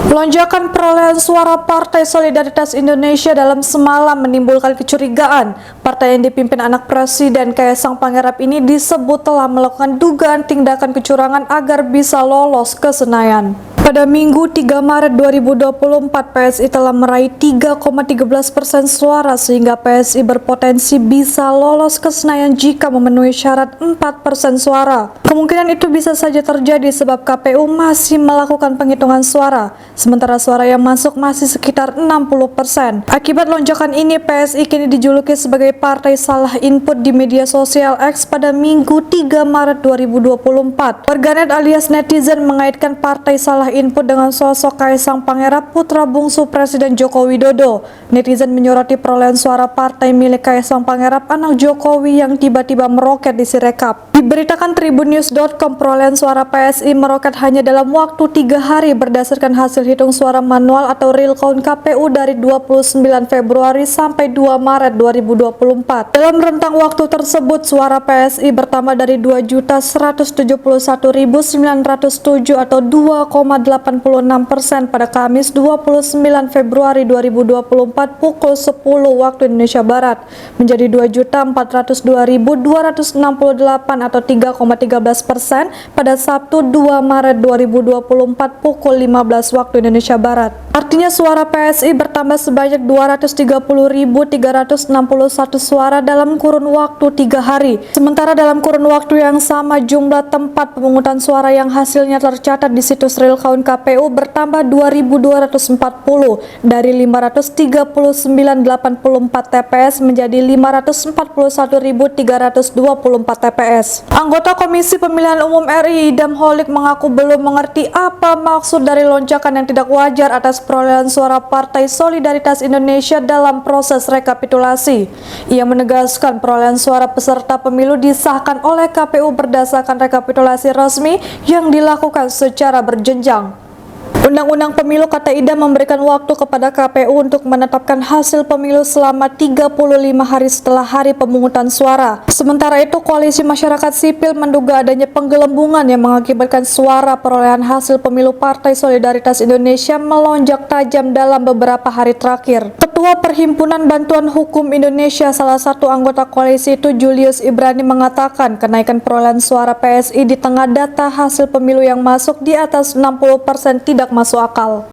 Lonjakan perolehan suara Partai Solidaritas Indonesia dalam semalam menimbulkan kecurigaan. Partai yang dipimpin anak Presiden Kaesang Pangarep ini disebut telah melakukan dugaan tindakan kecurangan agar bisa lolos ke Senayan. Pada Minggu 3 Maret 2024, PSI telah meraih 3,13% suara sehingga PSI berpotensi bisa lolos ke Senayan jika memenuhi syarat 4% suara. Kemungkinan itu bisa saja terjadi sebab KPU masih melakukan penghitungan suara, sementara suara yang masuk masih sekitar 60%. Akibat lonjakan ini, PSI kini dijuluki sebagai partai salah input di media sosial X pada Minggu 3 Maret 2024. Warganet alias netizen mengaitkan partai salah input dengan sosok Kaesang Pangarep, putra bungsu Presiden Joko Widodo. Netizen menyoroti perolehan suara partai milik Kaesang Pangarep, anak Jokowi, yang tiba-tiba meroket di Sirekap. Diberitakan tribunnews.com, perolehan suara PSI meroket hanya dalam waktu 3 hari berdasarkan hasil hitung suara manual atau real count KPU dari 29 Februari sampai 2 Maret 2024. Dalam rentang waktu tersebut, suara PSI bertambah dari 2.171.907 atau 2,86% pada Kamis 29 Februari 2024 pukul 10 waktu Indonesia Barat menjadi 2.042.268 atau 3,13% pada Sabtu 2 Maret 2024 pukul 15 waktu Indonesia Barat. Artinya suara PSI bertambah sebanyak 230.361 suara dalam kurun waktu 3 hari. Sementara dalam kurun waktu yang sama, jumlah tempat pemungutan suara yang hasilnya tercatat di situs real count KPU bertambah 2.240 dari 539.084 TPS menjadi 541.324 TPS. Anggota Komisi Pemilihan Umum RI Idam Holik mengaku belum mengerti apa maksud dari lonjakan yang tidak wajar atas perolehan suara Partai Solidaritas Indonesia dalam proses rekapitulasi. Ia menegaskan perolehan suara peserta pemilu disahkan oleh KPU berdasarkan rekapitulasi resmi yang dilakukan secara berjenjang. Undang-Undang Pemilu, kata Idam, memberikan waktu kepada KPU untuk menetapkan hasil pemilu selama 35 hari setelah hari pemungutan suara. Sementara itu, Koalisi Masyarakat Sipil menduga adanya penggelembungan yang mengakibatkan suara perolehan hasil pemilu Partai Solidaritas Indonesia melonjak tajam dalam beberapa hari terakhir. Ketua Perhimpunan Bantuan Hukum Indonesia, salah satu anggota koalisi itu, Julius Ibrani, mengatakan kenaikan perolehan suara PSI di tengah data hasil pemilu yang masuk di atas 60% tidak masuk akal.